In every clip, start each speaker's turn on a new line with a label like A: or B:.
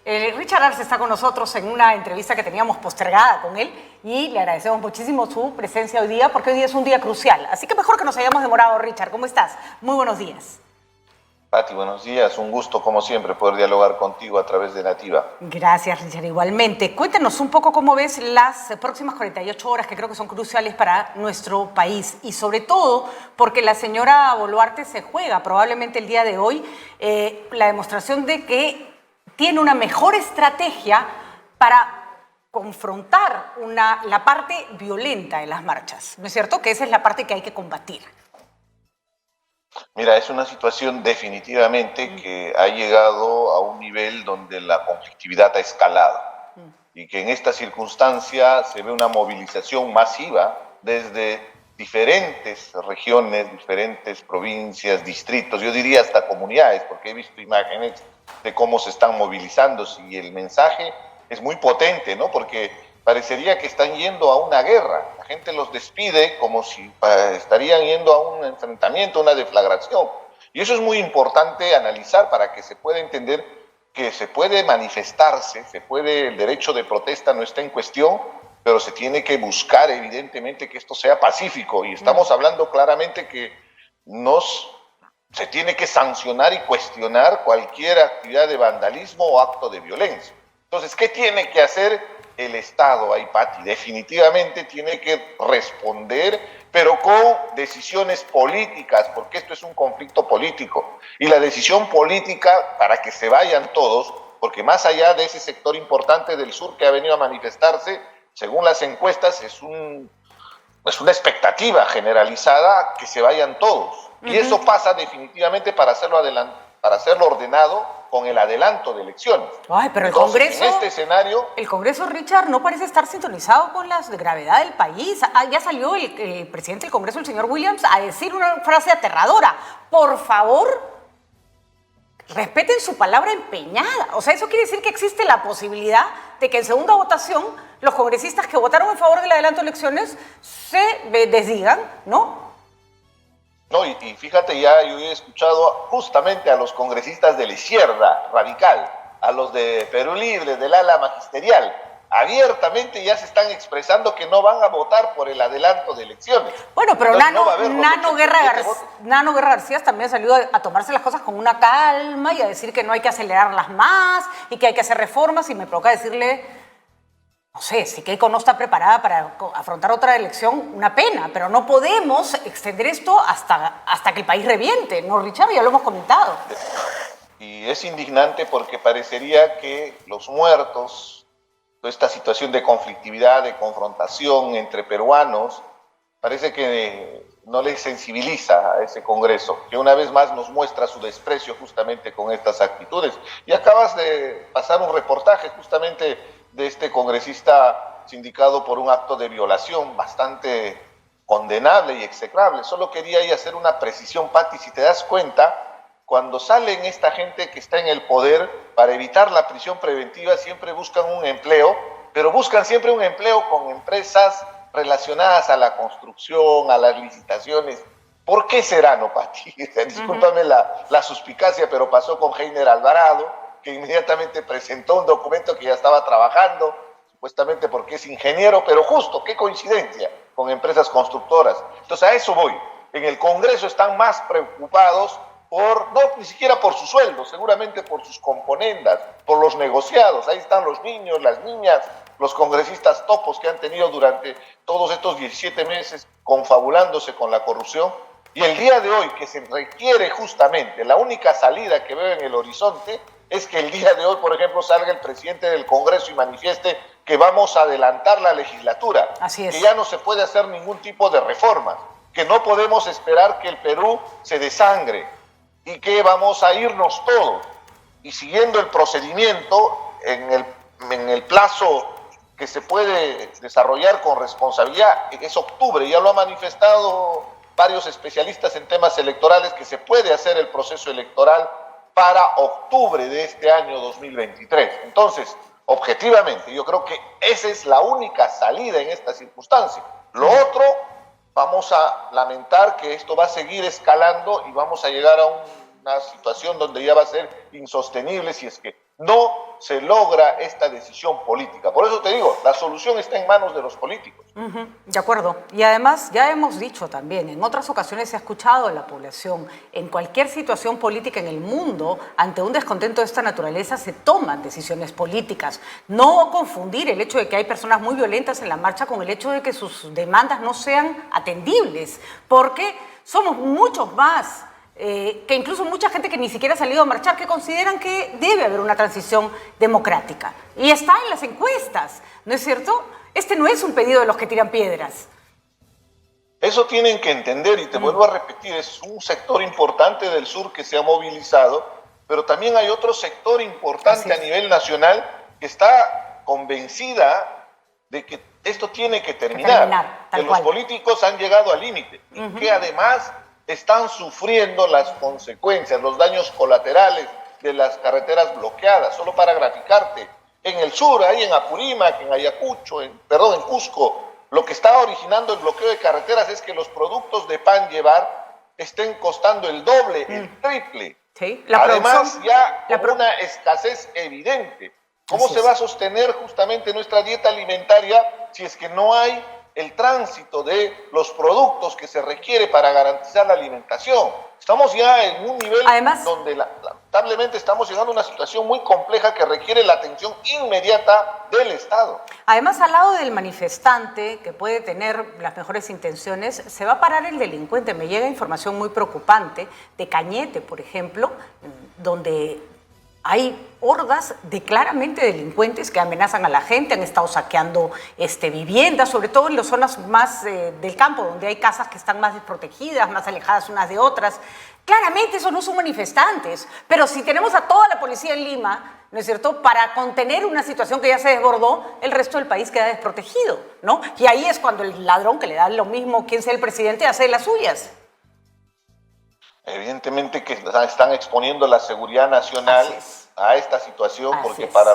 A: Richard Arce está con nosotros en una entrevista que teníamos postergada con él y le agradecemos muchísimo su presencia hoy día porque hoy día es un día crucial. Así que mejor que nos hayamos demorado, Richard. ¿Cómo estás? Muy buenos días.
B: Pati, buenos días. Un gusto, como siempre, poder dialogar contigo a través de Nativa.
A: Gracias, Richard. Igualmente. Cuéntanos un poco cómo ves las próximas 48 horas, que creo que son cruciales para nuestro país. Y sobre todo, porque la señora Boluarte se juega probablemente el día de hoy la demostración de que tiene una mejor estrategia para confrontar la parte violenta de las marchas. ¿No es cierto? Que esa es la parte que hay que combatir.
B: Mira, es una situación definitivamente que ha llegado a un nivel donde la conflictividad ha escalado y que en esta circunstancia se ve una movilización masiva desde diferentes regiones, diferentes provincias, distritos, yo diría hasta comunidades, porque he visto imágenes de cómo se están movilizando y el mensaje es muy potente, ¿no? Porque parecería que están yendo a una guerra. La gente los despide como si estarían yendo a un enfrentamiento, a una deflagración. Y eso es muy importante analizar para que se pueda entender que se puede manifestarse, el derecho de protesta no está en cuestión, pero se tiene que buscar evidentemente que esto sea pacífico. Y estamos hablando claramente que se tiene que sancionar y cuestionar cualquier actividad de vandalismo o acto de violencia. Entonces, ¿qué tiene que hacer el Estado ahí, Pati? Definitivamente tiene que responder, pero con decisiones políticas, porque esto es un conflicto político. Y la decisión política, para que se vayan todos, porque más allá de ese sector importante del sur que ha venido a manifestarse, según las encuestas, es una expectativa generalizada que se vayan todos. Y eso pasa definitivamente para hacerlo ordenado, con el adelanto de elecciones.
A: Ay, pero
B: entonces,
A: el Congreso,
B: en este escenario,
A: el Congreso, Richard, no parece estar sintonizado con la gravedad del país. Ya salió el presidente del Congreso, el señor Williams, a decir una frase aterradora. Por favor, respeten su palabra empeñada. O sea, eso quiere decir que existe la posibilidad de que en segunda votación los congresistas que votaron en favor del adelanto de elecciones se desdigan, ¿no?
B: No, y fíjate, yo he escuchado justamente a los congresistas de la izquierda radical, a los de Perú Libre, del ala magisterial, abiertamente ya se están expresando que no van a votar por el adelanto de elecciones.
A: Bueno, pero
B: entonces,
A: Nano Guerra García también salió a tomarse las cosas con una calma y a decir que no hay que acelerarlas más y que hay que hacer reformas, y me provoca decirle, no sé, si Keiko no está preparada para afrontar otra elección, una pena, pero no podemos extender esto hasta que el país reviente, ¿no, Richard? Ya lo hemos comentado.
B: Y es indignante porque parecería que los muertos, toda esta situación de conflictividad, de confrontación entre peruanos, parece que no les sensibiliza a ese Congreso, que una vez más nos muestra su desprecio justamente con estas actitudes. Y acabas de pasar un reportaje justamente de este congresista sindicado por un acto de violación bastante condenable y execrable. Solo quería ahí hacer una precisión, Pati, si te das cuenta, cuando salen esta gente que está en el poder para evitar la prisión preventiva, siempre buscan un empleo, pero buscan siempre un empleo con empresas relacionadas a la construcción, a las licitaciones. ¿Por qué será, no, Pati? Discúlpame la suspicacia, pero pasó con Heiner Alvarado, que inmediatamente presentó un documento que ya estaba trabajando, supuestamente porque es ingeniero, pero justo, qué coincidencia, con empresas constructoras. Entonces a eso voy. En el Congreso están más preocupados ni siquiera por su sueldo, seguramente por sus componendas, por los negociados. Ahí están los niños, las niñas, los congresistas topos que han tenido durante todos estos 17 meses confabulándose con la corrupción. Y el día de hoy, que se requiere justamente, la única salida que veo en el horizonte es que el día de hoy, por ejemplo, salga el presidente del Congreso y manifieste que vamos a adelantar la legislatura,
A: Así es.
B: Que ya no se puede hacer ningún tipo de reformas, que no podemos esperar que el Perú se desangre y que vamos a irnos todos. Y siguiendo el procedimiento, en el plazo que se puede desarrollar con responsabilidad, es octubre, ya lo han manifestado varios especialistas en temas electorales, que se puede hacer el proceso electoral para octubre de este año 2023. Entonces, objetivamente, yo creo que esa es la única salida en esta circunstancia. Lo otro, vamos a lamentar que esto va a seguir escalando y vamos a llegar a una situación donde ya va a ser insostenible si es que no se logra esta decisión política. Por eso te digo, la solución está en manos de los políticos.
A: De acuerdo. Y además, ya hemos dicho también, en otras ocasiones se ha escuchado a la población, en cualquier situación política en el mundo, ante un descontento de esta naturaleza, se toman decisiones políticas. No confundir el hecho de que hay personas muy violentas en la marcha con el hecho de que sus demandas no sean atendibles, porque somos muchos más. Que incluso mucha gente que ni siquiera ha salido a marchar, que consideran que debe haber una transición democrática. Y está en las encuestas, ¿no es cierto? Este no es un pedido de los que tiran piedras.
B: Eso tienen que entender, y te vuelvo a repetir, es un sector importante del sur que se ha movilizado, pero también hay otro sector importante a nivel nacional que está convencida de que esto tiene que terminar, que los políticos han llegado al límite, y que además están sufriendo las consecuencias, los daños colaterales de las carreteras bloqueadas. Solo para graficarte, en el sur, ahí en Apurímac, en Ayacucho, en Cusco, lo que está originando el bloqueo de carreteras es que los productos de pan llevar estén costando el doble, el triple.
A: Sí,
B: además ya con una escasez evidente. ¿Cómo se va a sostener justamente nuestra dieta alimentaria si es que no hay el tránsito de los productos que se requiere para garantizar la alimentación? Estamos ya en un nivel donde lamentablemente estamos llegando a una situación muy compleja que requiere la atención inmediata del Estado.
A: Además, al lado del manifestante, que puede tener las mejores intenciones, se va a parar el delincuente. Me llega información muy preocupante de Cañete, por ejemplo, donde hay hordas claramente delincuentes que amenazan a la gente, han estado saqueando viviendas, sobre todo en las zonas más del campo, donde hay casas que están más desprotegidas, más alejadas unas de otras. Claramente esos no son manifestantes, pero si tenemos a toda la policía en Lima, ¿no es cierto?, para contener una situación que ya se desbordó, el resto del país queda desprotegido, ¿no? Y ahí es cuando el ladrón, que le da lo mismo quién sea el presidente, hace las suyas.
B: Evidentemente que están exponiendo la seguridad nacional a esta situación, porque para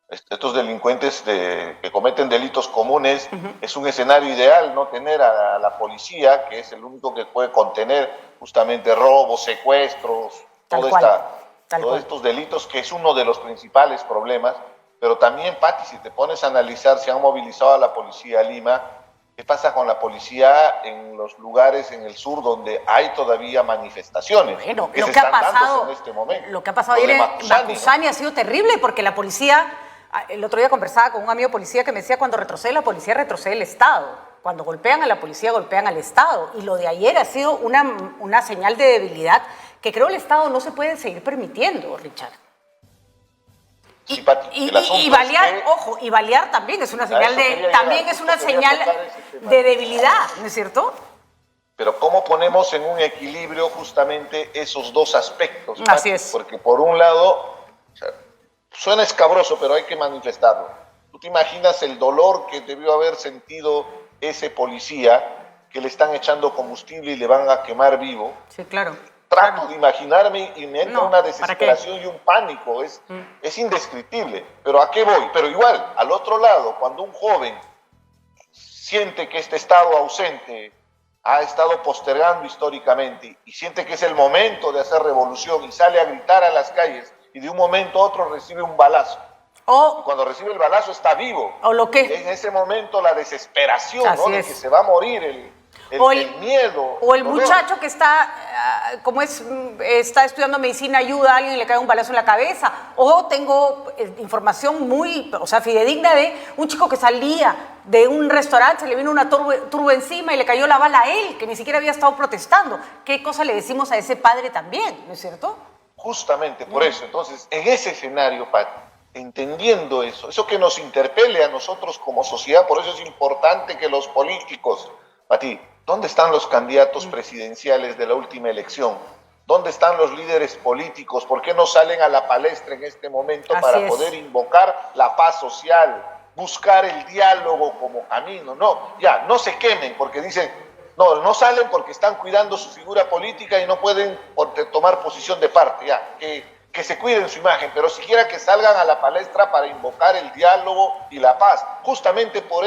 B: estos delincuentes que cometen delitos comunes es un escenario ideal no tener a la policía, que es el único que puede contener justamente robos, secuestros, todos estos delitos, que es uno de los principales problemas. Pero también, Pati, si te pones a analizar, se han movilizado a la policía de Lima. ¿Qué pasa con la policía en los lugares en el sur donde hay todavía manifestaciones?
A: Bueno, lo que ha pasado
B: en este momento.
A: Lo que ha pasado ayer en Macusani, ¿no?, ha sido terrible, porque la policía, el otro día conversaba con un amigo policía que me decía, cuando retrocede la policía, retrocede el Estado. Cuando golpean a la policía, golpean al Estado. Y lo de ayer ha sido una señal de debilidad que creo el Estado no se puede seguir permitiendo, Richard.
B: Sí, Pati,
A: y balear, ojo, y balear también es una señal de debilidad, ¿no es cierto?
B: Pero ¿cómo ponemos en un equilibrio justamente esos dos aspectos, Pati?
A: Así es.
B: Porque por un lado, suena escabroso, pero hay que manifestarlo. ¿Tú te imaginas el dolor que debió haber sentido ese policía, que le están echando combustible y le van a quemar vivo?
A: Sí, claro.
B: Trato de imaginarme y me entra una desesperación y un pánico, es indescriptible. Pero ¿a qué voy? Pero igual, al otro lado, cuando un joven siente que este Estado ausente ha estado postergando históricamente y siente que es el momento de hacer revolución y sale a gritar a las calles y de un momento a otro recibe un balazo. Y cuando recibe el balazo está vivo. Y en ese momento la desesperación, ¿no?, de que se va a morir el miedo.
A: O el muchacho que está estudiando medicina, ayuda a alguien y le cae un balazo en la cabeza. O tengo información muy, fidedigna de un chico que salía de un restaurante, se le vino una turba encima y le cayó la bala a él, que ni siquiera había estado protestando. ¿Qué cosa le decimos a ese padre también, no es cierto?
B: Justamente por eso. Entonces, en ese escenario, Pati, entendiendo eso que nos interpele a nosotros como sociedad, por eso es importante que los políticos, Pati, ¿dónde están los candidatos presidenciales de la última elección? ¿Dónde están los líderes políticos? ¿Por qué no salen a la palestra en este momento para poder invocar la paz social, buscar el diálogo como camino? No se quemen porque dicen, no salen porque están cuidando su figura política y no pueden tomar posición de parte, que se cuiden su imagen, pero siquiera que salgan a la palestra para invocar el diálogo y la paz, justamente por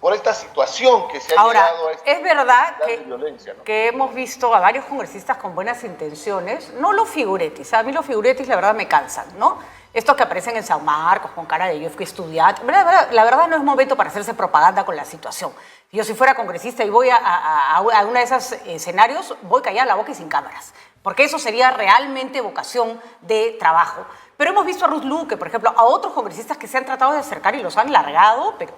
B: por esta situación que se ha
A: Ahora,
B: llegado a esta
A: es verdad
B: de violencia, ¿no?
A: que hemos visto a varios congresistas con buenas intenciones, no los figuretis, a mí los figuretis la verdad me cansan, ¿no? Estos que aparecen en San Marcos con cara de yo fui estudiante, la verdad no es momento para hacerse propaganda con la situación. Yo si fuera congresista y voy a uno de esos escenarios, voy callada la boca y sin cámaras, porque eso sería realmente vocación de trabajo. Pero hemos visto a Ruth Luque, por ejemplo, a otros congresistas que se han tratado de acercar y los han largado, pero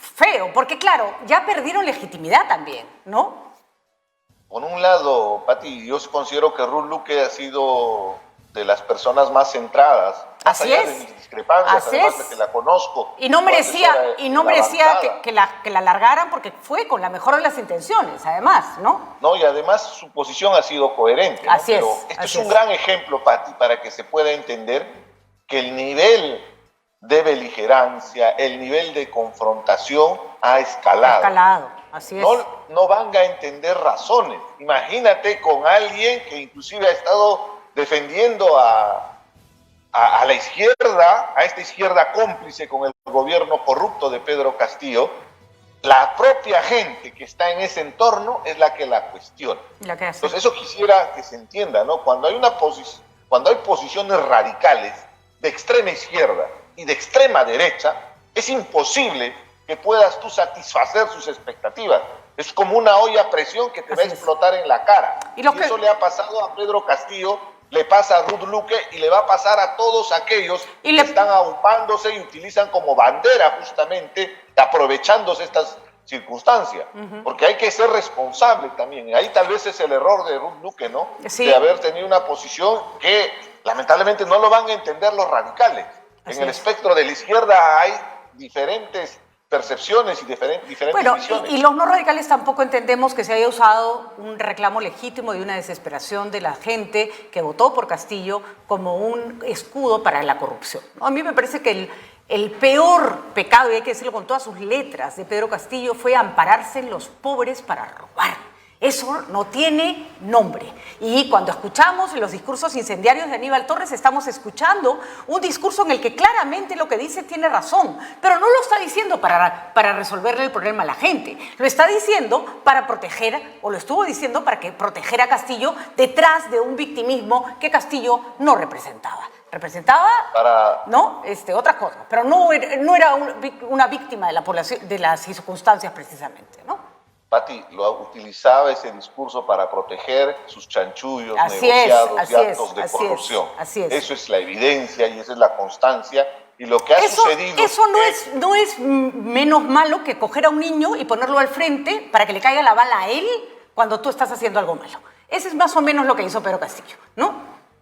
A: feo, porque claro, ya perdieron legitimidad también, ¿no?
B: Por un lado, Pati, yo considero que Ruth Luque ha sido de las personas más centradas, más
A: Así
B: allá
A: es.
B: de mis discrepancias,
A: Así
B: además
A: es.
B: de que la conozco.
A: Y no merecía
B: avanzada.
A: que la largaran porque fue con la mejor de las intenciones, además, ¿no?
B: No, y además su posición ha sido coherente, ¿no?
A: Así es,
B: Pero este
A: así
B: es un
A: es.
B: gran ejemplo, Pati, para que se pueda entender que el nivel de beligerancia, el nivel de confrontación ha escalado.
A: Escalado, así es.
B: No van a entender razones. Imagínate con alguien que inclusive ha estado defendiendo a la izquierda, a esta izquierda cómplice con el gobierno corrupto de Pedro Castillo. La propia gente que está en ese entorno es la que la cuestiona. Entonces eso quisiera que se entienda, ¿no? Cuando hay posiciones radicales de extrema izquierda y de extrema derecha, es imposible que puedas tú satisfacer sus expectativas. Es como una olla a presión que te va a explotar en la cara. Y eso le ha pasado a Pedro Castillo, le pasa a Ruth Luque y le va a pasar a todos aquellos que están aupándose y utilizan como bandera justamente, aprovechándose estas circunstancias. Porque hay que ser responsable también. Ahí tal vez es el error de Ruth Luque, ¿no? Sí. De haber tenido una posición que lamentablemente no lo van a entender los radicales. En el espectro de la izquierda hay diferentes percepciones y diferentes visiones.
A: Y los no radicales tampoco entendemos que se haya usado un reclamo legítimo y una desesperación de la gente que votó por Castillo como un escudo para la corrupción, ¿no? A mí me parece que el peor pecado, y hay que decirlo con todas sus letras, de Pedro Castillo fue ampararse en los pobres para robar. Eso no tiene nombre. Y cuando escuchamos los discursos incendiarios de Aníbal Torres, estamos escuchando un discurso en el que claramente lo que dice tiene razón, pero no lo está diciendo para resolverle el problema a la gente. Lo está diciendo para proteger, o lo estuvo diciendo para que proteger a Castillo detrás de un victimismo que Castillo no representaba. Representaba, ¿no? Otra cosa, pero no era una víctima de la población, de las circunstancias precisamente, ¿no?
B: Pati lo utilizaba ese discurso para proteger sus chanchullos, negociados y actos de corrupción.
A: Así es.
B: Eso es la evidencia y esa es la constancia. Y lo que ha sucedido...
A: Eso no es menos malo que coger a un niño y ponerlo al frente para que le caiga la bala a él cuando tú estás haciendo algo malo. Ese es más o menos lo que hizo Pedro Castillo, ¿no?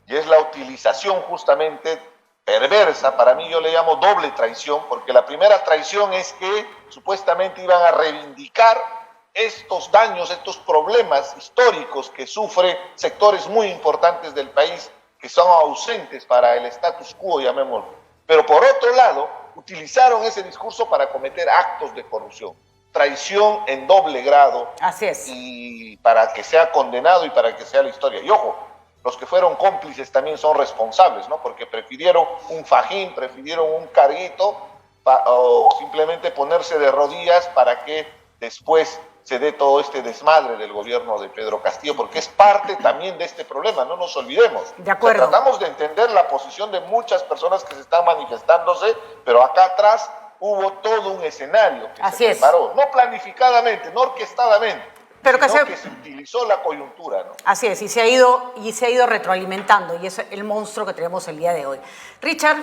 B: Y es la utilización justamente perversa, para mí yo le llamo doble traición, porque la primera traición es que supuestamente iban a reivindicar estos daños, estos problemas históricos que sufren sectores muy importantes del país que son ausentes para el status quo, llamémoslo. Pero por otro lado, utilizaron ese discurso para cometer actos de corrupción, traición en doble grado.
A: Así es.
B: Y para que sea condenado y para que sea la historia. Y ojo, los que fueron cómplices también son responsables, ¿no? Porque prefirieron un fajín, prefirieron un carguito o simplemente ponerse de rodillas para que después se dé todo este desmadre del gobierno de Pedro Castillo, porque es parte también de este problema, no nos olvidemos.
A: De acuerdo.
B: O sea, tratamos de entender la posición de muchas personas que se están manifestándose, pero acá atrás hubo todo un escenario que se preparó, no planificadamente, no orquestadamente, pero que se utilizó la coyuntura, ¿no?
A: Así es, y se ha ido retroalimentando, y es el monstruo que tenemos el día de hoy. Richard,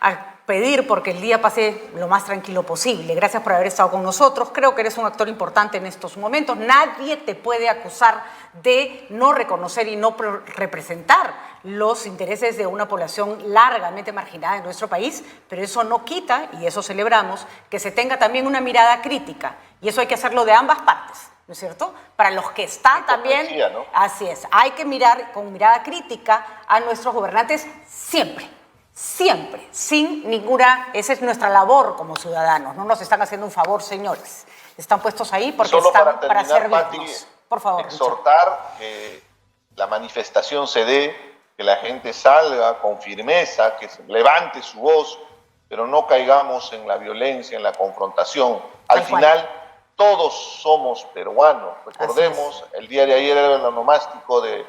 A: a pedir porque el día pase lo más tranquilo posible. Gracias por haber estado con nosotros. Creo que eres un actor importante en estos momentos. Nadie te puede acusar de no reconocer y no representar los intereses de una población largamente marginada en nuestro país, pero eso no quita, y eso celebramos, que se tenga también una mirada crítica. Y eso hay que hacerlo de ambas partes, ¿no es cierto? Para los que están también, ¿no? Así es, hay que mirar con mirada crítica a nuestros gobernantes siempre. Siempre, sin ninguna... Esa es nuestra labor como ciudadanos. No nos están haciendo un favor, señores. Están puestos ahí porque están para servirnos. Pati, por favor.
B: Exhortar que la manifestación se dé, que la gente salga con firmeza, que se levante su voz, pero no caigamos en la violencia, en la confrontación. Al
A: Tal cual.
B: final, todos somos peruanos. Recordemos, el día de ayer era el onomástico de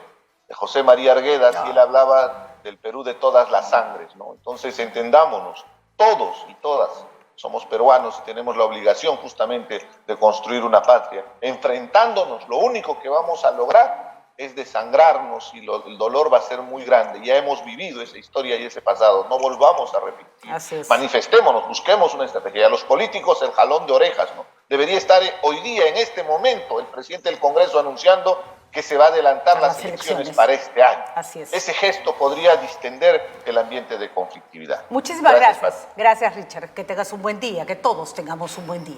B: José María Arguedas y él hablaba del Perú de todas las sangres, ¿no? Entonces entendámonos, todos y todas somos peruanos y tenemos la obligación justamente de construir una patria. Enfrentándonos, lo único que vamos a lograr es desangrarnos y el dolor va a ser muy grande. Ya hemos vivido esa historia y ese pasado, no volvamos a repetir.
A: Así es.
B: Manifestémonos, busquemos una estrategia. A los políticos el jalón de orejas, ¿no? Debería estar hoy día, en este momento, el presidente del Congreso anunciando que se va a adelantar
A: Para
B: las
A: las
B: elecciones
A: elecciones.
B: para este año.
A: Así es.
B: Ese gesto podría distender el ambiente de conflictividad.
A: Muchísimas gracias.
B: Pati.
A: Gracias, Richard. Que tengas un buen día, que todos tengamos un buen día.